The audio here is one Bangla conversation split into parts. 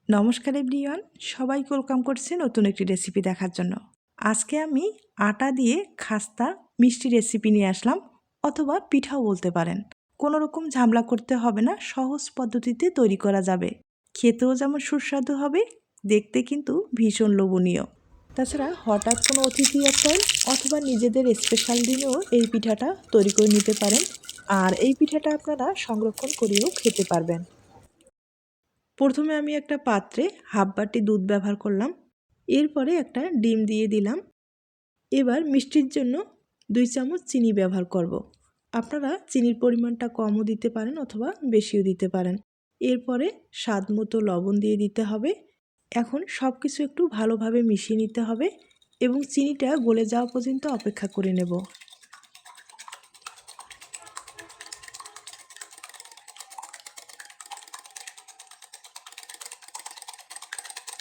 নমস্কার এভরিওয়ান, সবাইকে ওয়েলকাম করছি নতুন একটি রেসিপি দেখার জন্য। আজকে আমি আটা দিয়ে খাস্তা মিষ্টি রেসিপি নিয়ে আসলাম, অথবা পিঠাও বলতে পারেন। কোনো রকম ঝামেলা করতে হবে না, সহজ পদ্ধতিতে তৈরি করা যাবে। খেতেও যেমন সুস্বাদু হবে, দেখতে কিন্তু ভীষণ লোভনীয়। তাছাড়া হঠাৎ কোনো অতিথি আপ্যায়ন অথবা নিজেদের স্পেশাল দিনেও এই পিঠাটা তৈরি করে নিতে পারেন। আর এই পিঠাটা আপনারা সংরক্ষণ করেও খেতে পারবেন। প্রথমে আমি একটা পাত্রে হাফ বাটি দুধ ব্যবহার করলাম, এরপরে একটা ডিম দিয়ে দিলাম। এবার মিষ্টির জন্য 2 চামচ চিনি ব্যবহার করব। আপনারা চিনির পরিমাণটা কমও দিতে পারেন অথবা বেশিও দিতে পারেন। এরপরে স্বাদ মতো লবণ দিয়ে দিতে হবে। এখন সব কিছু একটু ভালোভাবে মিশিয়ে নিতে হবে এবং চিনিটা গলে যাওয়া পর্যন্ত অপেক্ষা করে নেব।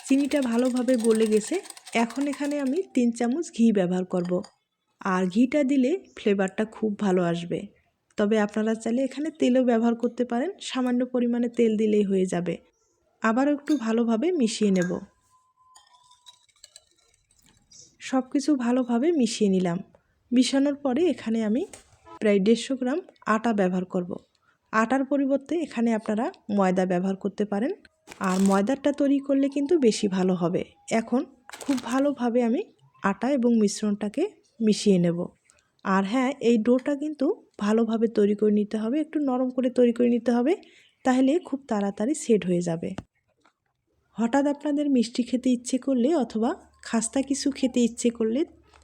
চিনিটা ভালোভাবে গলে গেছে। এখন এখানে আমি 3 চামচ ঘি ব্যবহার করব। আর ঘিটা দিলে ফ্লেভারটা খুব ভালো আসবে। তবে আপনারা চাইলে এখানে তেলও ব্যবহার করতে পারেন, সামান্য পরিমাণে তেল দিলেই হয়ে যাবে। আবারও একটু ভালোভাবে মিশিয়ে নেব। সব কিছু ভালোভাবে মিশিয়ে নিলাম। মিশানোর পরে এখানে আমি প্রায় 150 গ্রাম আটা ব্যবহার করব। আটার পরিবর্তে এখানে আপনারা ময়দা ব্যবহার করতে পারেন। আর ময়দাটা তৈরি করলে কিন্তু বেশি ভালো হবে। এখন খুব ভালোভাবে আমি আটা এবং মিশ্রণটাকে মিশিয়ে নেব। আর হ্যাঁ, এই ডোটা কিন্তু ভালোভাবে তৈরি করে নিতে হবে, একটু নরম করে তৈরি করে নিতে হবে, তাহলে খুব তাড়াতাড়ি সেট হয়ে যাবে। হঠাৎ আপনাদের মিষ্টি খেতে ইচ্ছে করলে অথবা খাস্তা কিছু খেতে ইচ্ছে করলে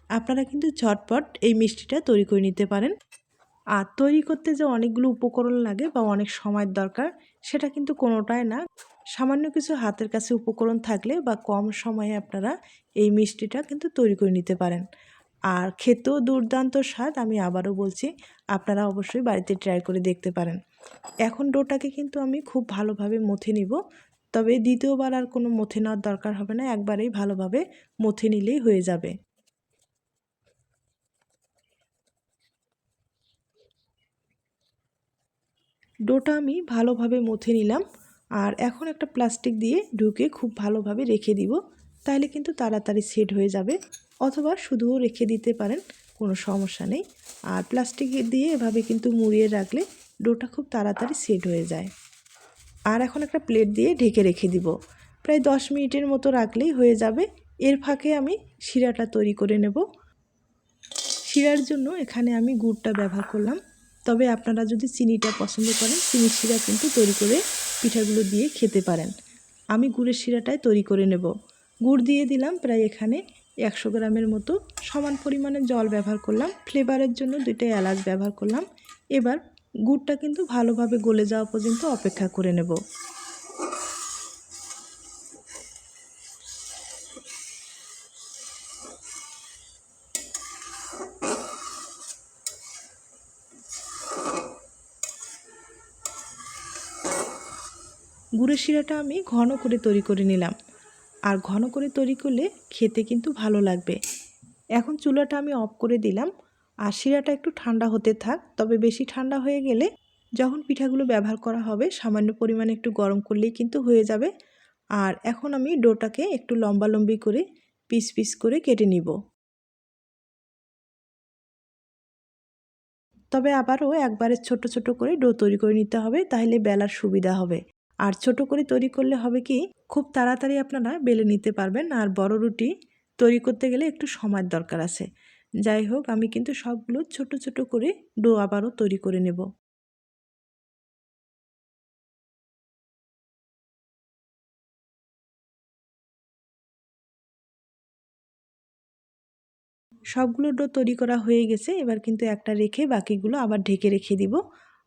আপনারা কিন্তু ঝটপট এই মিষ্টিটা তৈরি করে নিতে পারেন। আর তৈরি করতে যে অনেকগুলো উপকরণ লাগে বা অনেক সময়ের দরকার, সেটা কিন্তু কোনোটাই না। সামান্য কিছু হাতের কাছে উপকরণ থাকলে বা কম সময়ে আপনারা এই মিষ্টিটা কিন্তু তৈরি করে নিতে পারেন। আর খেতেও দুর্দান্ত স্বাদ। আমি আবারও বলছি, আপনারা অবশ্যই বাড়িতে ট্রাই করে দেখতে পারেন। এখন ডোটাকে কিন্তু আমি খুব ভালোভাবে মথে নিব। তবে দ্বিতীয়বার আর কোনো মথে নেওয়ার দরকার হবে না, একবারেই ভালোভাবে মথে নিলেই হয়ে যাবে। ডোটা আমি ভালোভাবে মথে নিলাম। আর এখন একটা প্লাস্টিক দিয়ে ঢুকে খুব ভালোভাবে রেখে দিব, তাহলে কিন্তু তাড়াতাড়ি সেট হয়ে যাবে। অথবা শুধুও রেখে দিতে পারেন, কোনো সমস্যা নেই। আর প্লাস্টিক দিয়ে এভাবে কিন্তু মুড়িয়ে রাখলে ডোটা খুব তাড়াতাড়ি সেট হয়ে যায়। আর এখন একটা প্লেট দিয়ে ঢেকে রেখে দিব। প্রায় 10 মিনিটের মতো রাখলেই হয়ে যাবে। এর ফাঁকে আমি শিরাটা তৈরি করে নেব। শিরার জন্য এখানে আমি গুড়টা ব্যবহার করলাম। তবে আপনারা যদি চিনিটা পছন্দ করেন, চিনির শিরা কিন্তু তৈরি করে পিঠাগুলো দিয়ে খেতে পারেন। আমি গুড়ের শিরাটাই তৈরি করে নেব। গুড় দিয়ে দিলাম প্রায় এখানে 100 গ্রামের মতো। সমান পরিমাণে জল ব্যবহার করলাম। ফ্লেভারের জন্য 2টা এলাচ ব্যবহার করলাম। এবার গুড়টা কিন্তু ভালোভাবে গলে যাওয়া পর্যন্ত অপেক্ষা করে নেব। গুড়ের শিরাটা আমি ঘন করে তৈরি করে নিলাম। আর ঘন করে তৈরি করলে খেতে কিন্তু ভালো লাগবে। এখন চুলাটা আমি অফ করে দিলাম। আর শিরাটা একটু ঠান্ডা হতে থাক। তবে বেশি ঠান্ডা হয়ে গেলে যখন পিঠাগুলো ব্যবহার করা হবে, সামান্য পরিমাণে একটু গরম করলেই কিন্তু হয়ে যাবে। আর এখন আমি ডোটাকে একটু লম্বালম্বি করে পিস পিস করে কেটে নিব। তবে আবারও একবারে ছোট ছোট করে ডো তৈরি করে নিতে হবে, তাহলে বেলার সুবিধা হবে। আর ছোট করে তৈরি করলে হবে কি, খুব তাড়াতাড়ি আপনারা বেলে নিতে পারবেন। আর বড় রুটি তৈরি করতে গেলে একটু সময়ের দরকার আছে। যাই হোক, আমি কিন্তু সবগুলো ছোট ছোট করে ডো আবারও তৈরি করে নেব। সবগুলো ডো তৈরি করা হয়ে গেছে। এবার কিন্তু একটা রেখে বাকিগুলো আবার ঢেকে রেখে দিব।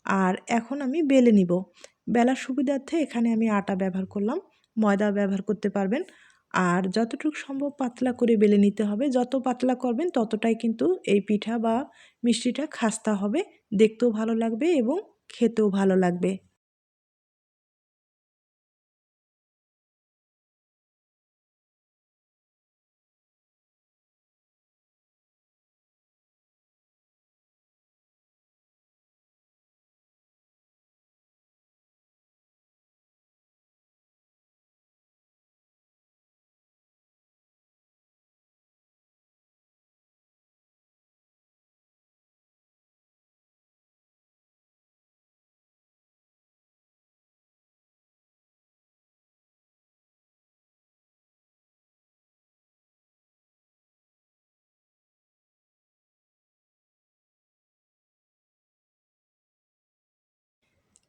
আর এখন আমি বেলে নিব। বেলার সুবিধার্থে এখানে আমি আটা ব্যবহার করলাম, ময়দা ব্যবহার করতে পারবেন। আর যতটুকু সম্ভব পাতলা করে বেলে নিতে হবে। যত পাতলা করবেন ততটাই কিন্তু এই পিঠা বা মিষ্টিটা খাস্তা হবে, দেখতেও ভালো লাগবে এবং খেতেও ভালো লাগবে।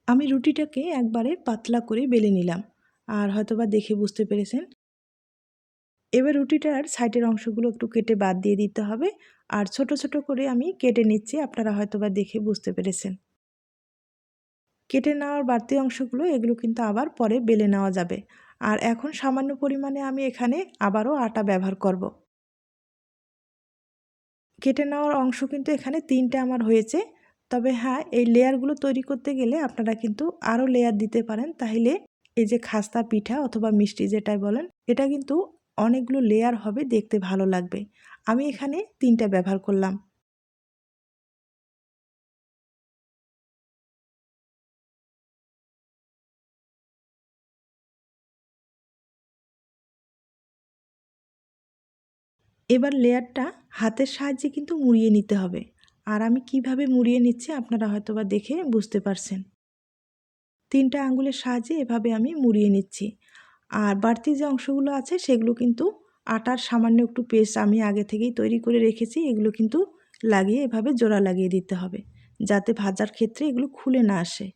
আমি রুটিটাকে একবারে পাতলা করে বেলে নিলাম, আর হয়তোবা দেখে বুঝতে পেরেছেন। এবার রুটিটার সাইডের অংশগুলো একটু কেটে বাদ দিয়ে দিতে হবে, আর ছোট ছোট করে আমি কেটে নিচ্ছি, আপনারা হয়তোবা দেখে বুঝতে পেরেছেন। কেটে নেওয়ার বাড়তি অংশগুলো এগুলো কিন্তু আবার পরে বেলে নেওয়া যাবে। আর এখন সামান্য পরিমাণে আমি এখানে আবারও আটা ব্যবহার করব। কেটে নেওয়ার অংশ কিন্তু এখানে 3টা আমার হয়েছে। তবে হ্যাঁ, এই লেয়ারগুলো তৈরি করতে গেলে আপনারা কিন্তু আরও লেয়ার দিতে পারেন, তাহলে এই যে খাস্তা পিঠা অথবা মিষ্টি যেটাই বলেন, এটা কিন্তু অনেকগুলো লেয়ার হবে, দেখতে ভালো লাগবে। আমি এখানে 3টা ব্যবহার করলাম। এবার লেয়ারটা হাতের সাহায্যে কিন্তু মুড়িয়ে নিতে হবে। আর আমি কিভাবে মুড়িয়ে নিচ্ছি আপনারা হয়তোবা দেখে বুঝতে পারছেন। 3টা আঙ্গুলের সাহায্যে এভাবে আমি মুড়িয়ে নিচ্ছি। আর বাড়তি যে অংশগুলো আছে সেগুলো কিন্তু আটার সামান্য একটু পেস্ট আমি আগে থেকেই তৈরি করে রেখেছি, এগুলো কিন্তু লাগিয়ে এভাবে জোড়া লাগিয়ে দিতে হবে, যাতে ভাজার ক্ষেত্রে এগুলো খুলে না আসে।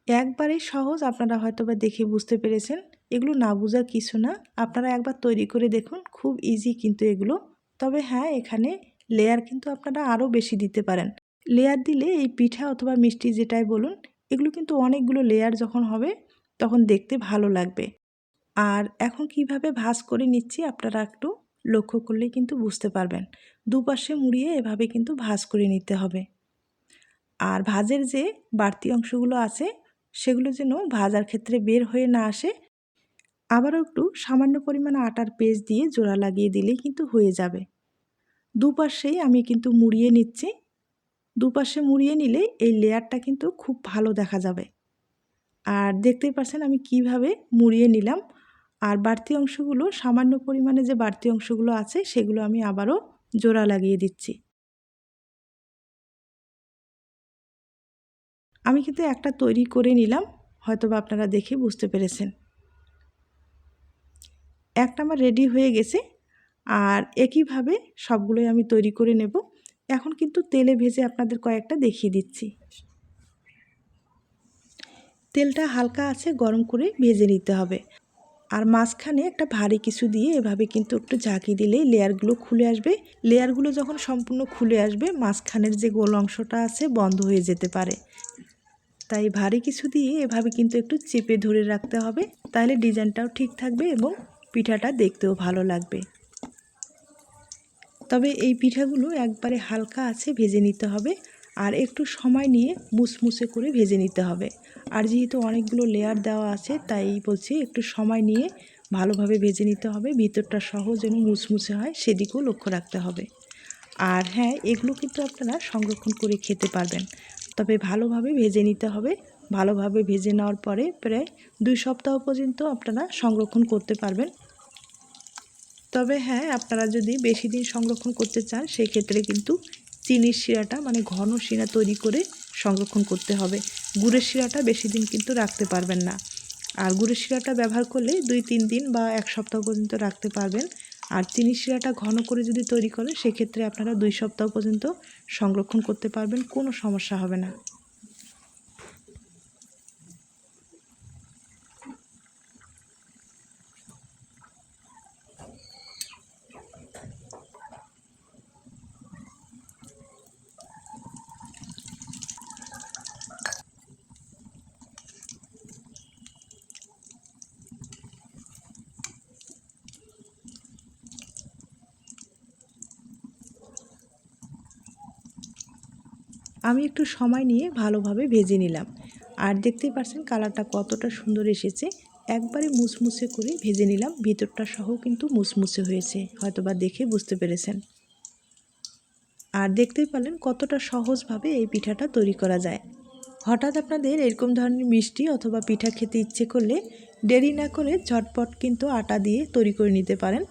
একবারেই সহজ, আপনারা হয়তোবা দেখে বুঝতে পেরেছেন। এগুলো না বোঝার কিছু না, আপনারা একবার তৈরি করে দেখুন, খুব ইজি কিন্তু এগুলো। তবে হ্যাঁ, এখানে লেয়ার কিন্তু আপনারা আরও বেশি দিতে পারেন। লেয়ার দিলে এই পিঠা অথবা মিষ্টি যেটাই বলুন, এগুলো কিন্তু অনেকগুলো লেয়ার যখন হবে তখন দেখতে ভালো লাগবে। আর এখন কিভাবে ভাঁজ করে নিচ্ছি আপনারা একটু লক্ষ্য করলেই কিন্তু বুঝতে পারবেন। দুপাশে মুড়িয়ে এভাবে কিন্তু ভাঁজ করে নিতে হবে। আর ভাঁজের যে বাড়তি অংশগুলো আছে সেগুলো যেন ভাজার ক্ষেত্রে বের হয়ে না আসে। আবারও একটু সামান্য পরিমাণে আটার পেস্ট দিয়ে জোড়া লাগিয়ে দিলেই কিন্তু হয়ে যাবে। দুপাশেই আমি কিন্তু মুড়িয়ে নিচ্ছি। দুপাশে মুড়িয়ে নিলে এই লেয়ারটা কিন্তু খুব ভালো দেখা যাবে। আর দেখতেই পাচ্ছেন আমি কিভাবে মুড়িয়ে নিলাম। আর বাড়তি অংশগুলো, সামান্য পরিমাণে যে বাড়তি অংশগুলো আছে সেগুলো আমি আবারও জোড়া লাগিয়ে দিচ্ছি। আমি কিন্তু একটা তৈরি করে নিলাম, হয়তোবা আপনারা দেখে বুঝতে পেরেছেন। একটা আমার রেডি হয়ে গেছে। আর একইভাবে সবগুলোই আমি তৈরি করে নেব। এখন কিন্তু তেলে ভেজে আপনাদের কয়েকটা দেখিয়ে দিচ্ছি। তেলটা হালকা আছে গরম করে ভেজে নিতে হবে। আর মাঝখানে একটা ভারী কিছু দিয়ে এভাবে কিন্তু একটু ঝাঁকি দিলেই লেয়ারগুলো খুলে আসবে। লেয়ারগুলো যখন সম্পূর্ণ খুলে আসবে, মাঝখানের যে গোল অংশটা আছে বন্ধ হয়ে যেতে পারে। তাই ভারী কিছু দিয়ে এভাবে কিন্তু একটু চেপে ধরে রাখতে হবে, তাহলে ডিজাইনটাও ঠিক থাকবে এবং পিঠাটা দেখতেও ভালো লাগবে। তবে এই পিঠাগুলো একবারে হালকা আছে ভেজে নিতে হবে, আর একটু সময় নিয়ে মুসমুসে করে ভেজে নিতে হবে। আর যেহেতু অনেকগুলো লেয়ার দেওয়া আছে তাই বলছি একটু সময় নিয়ে ভালোভাবে ভেজে নিতে হবে, ভিতরটা সহ যেন মুসমুসে হয় সেদিকেও লক্ষ্য রাখতে হবে। আর হ্যাঁ, এগুলো কিন্তু আপনারা সংরক্ষণ করে খেতে পারবেন, তবে ভালোভাবে ভেজে নিতে হবে। ভালোভাবে ভেজে নেওয়ার পরে প্রায় 2 সপ্তাহ পর্যন্ত আপনারা সংরক্ষণ করতে পারবেন। তবে হ্যাঁ, আপনারা যদি বেশি দিন সংরক্ষণ করতে চান সেই ক্ষেত্রে কিন্তু চিনির শিরাটা মানে ঘন শিরা তৈরি করে সংরক্ষণ করতে হবে। গুড়ের শিরাটা বেশি দিন কিন্তু রাখতে পারবেন না। আর গুড়ের শিরাটা ব্যবহার করলে 2-3 দিন বা 1 সপ্তাহ পর্যন্ত রাখতে পারবেন। আর চিনির শিরাটা ঘন করে যদি তৈরি করেন সেক্ষেত্রে আপনারা 2 সপ্তাহ পর্যন্ত সংরক্ষণ করতে পারবেন, কোনো সমস্যা হবে না। আমি একটু সময় নিয়ে ভালোভাবে ভেজে নিলাম। আর দেখতেই পাচ্ছেন কালারটা কতটা সুন্দর এসেছে। একবারে মুসমুসে করে ভেজে নিলাম, ভিতরটা সহ কিন্তু মুসমুসে হয়েছে, হয়তোবা দেখে বুঝতে পেরেছেন। আর দেখতেই পেলেন কতটা সহজভাবে এই পিঠাটা তৈরি করা যায়। হঠাৎ আপনাদের এরকম ধরনের মিষ্টি অথবা পিঠা খেতে ইচ্ছে করলে দেরি না করে ঝটপট কিন্তু আটা দিয়ে তৈরি করে নিতে পারেন।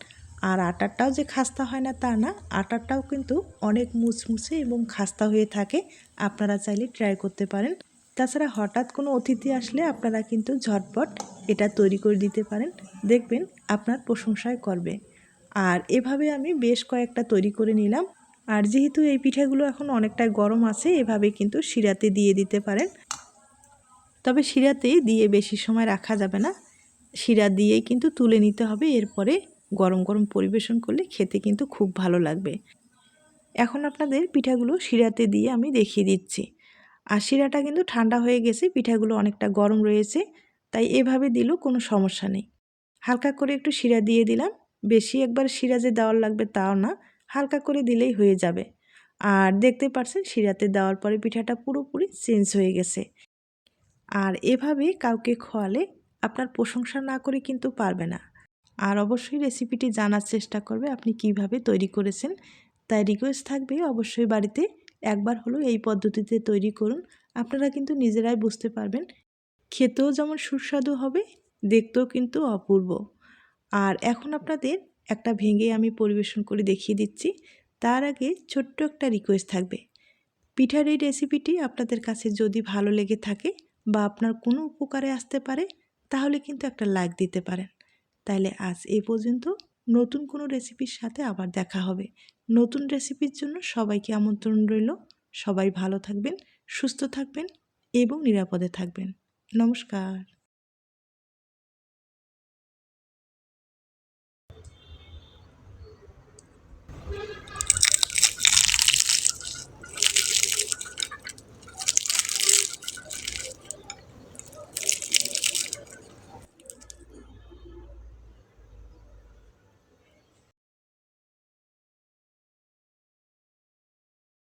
আর আটাটাও যে খাস্তা হয় না তা না, আটাটাও কিন্তু অনেক মুচমুচে এবং খাস্তা হয়ে থাকে। আপনারা চাইলে ট্রাই করতে পারেন। তাছাড়া হঠাৎ কোনো অতিথি আসলে আপনারা কিন্তু ঝটপট এটা তৈরি করে দিতে পারেন, দেখবেন আপনার প্রশংসাই করবে। আর এভাবে আমি বেশ কয়েকটা তৈরি করে নিলাম। আর যেহেতু এই পিঠাগুলো এখন অনেকটাই গরম আছে, এভাবে কিন্তু শিরাতে দিয়ে দিতে পারেন। তবে শিরাতে দিয়ে বেশি সময় রাখা যাবে না, শিরা দিয়েই কিন্তু তুলে নিতে হবে। এরপরে গরম গরম পরিবেশন করলে খেতে কিন্তু খুব ভালো লাগবে। এখন আপনাদের পিঠাগুলো শিরাতে দিয়ে আমি দেখিয়ে দিচ্ছি। আর শিরাটা কিন্তু ঠান্ডা হয়ে গেছে, পিঠাগুলো অনেকটা গরম রয়েছে, তাই এভাবে দিলেও কোনো সমস্যা নেই। হালকা করে একটু শিরা দিয়ে দিলাম, বেশি একবার শিরা যে দেওয়ার লাগবে তাও না, হালকা করে দিলেই হয়ে যাবে। আর দেখতে পাচ্ছেন শিরাতে দেওয়ার পরে পিঠাটা পুরোপুরি চেঞ্জ হয়ে গেছে। আর এভাবে কাউকে খোয়ালে আপনার প্রশংসা না করে কিন্তু পারবে না। আর অবশ্যই রেসিপিটি জানার চেষ্টা করবে আপনি কিভাবে তৈরি করেছেন। তাই রিকোয়েস্ট থাকবে অবশ্যই বাড়িতে একবার হলেও এই পদ্ধতিতে তৈরি করুন। আপনারা কিন্তু নিজেরাই বুঝতে পারবেন, খেতেও যেমন সুস্বাদু হবে, দেখতেও কিন্তু অপূর্ব। আর এখন আপনাদের একটা ভেঙে আমি পরিবেশন করে দেখিয়ে দিচ্ছি। তার আগে ছোট্ট একটা রিকোয়েস্ট থাকবে, পিঠার এই রেসিপিটি আপনাদের কাছে যদি ভালো লেগে থাকে বা আপনার কোনো উপকারে আসতে পারে, তাহলে কিন্তু একটা লাইক দিতে পারেন। তাইলে আজ এই পর্যন্ত, নতুন কোনো রেসিপির সাথে আবার দেখা হবে। নতুন রেসিপির জন্য সবাইকে আমন্ত্রণ রইল। সবাই ভালো থাকবেন, সুস্থ থাকবেন এবং নিরাপদে থাকবেন। নমস্কার।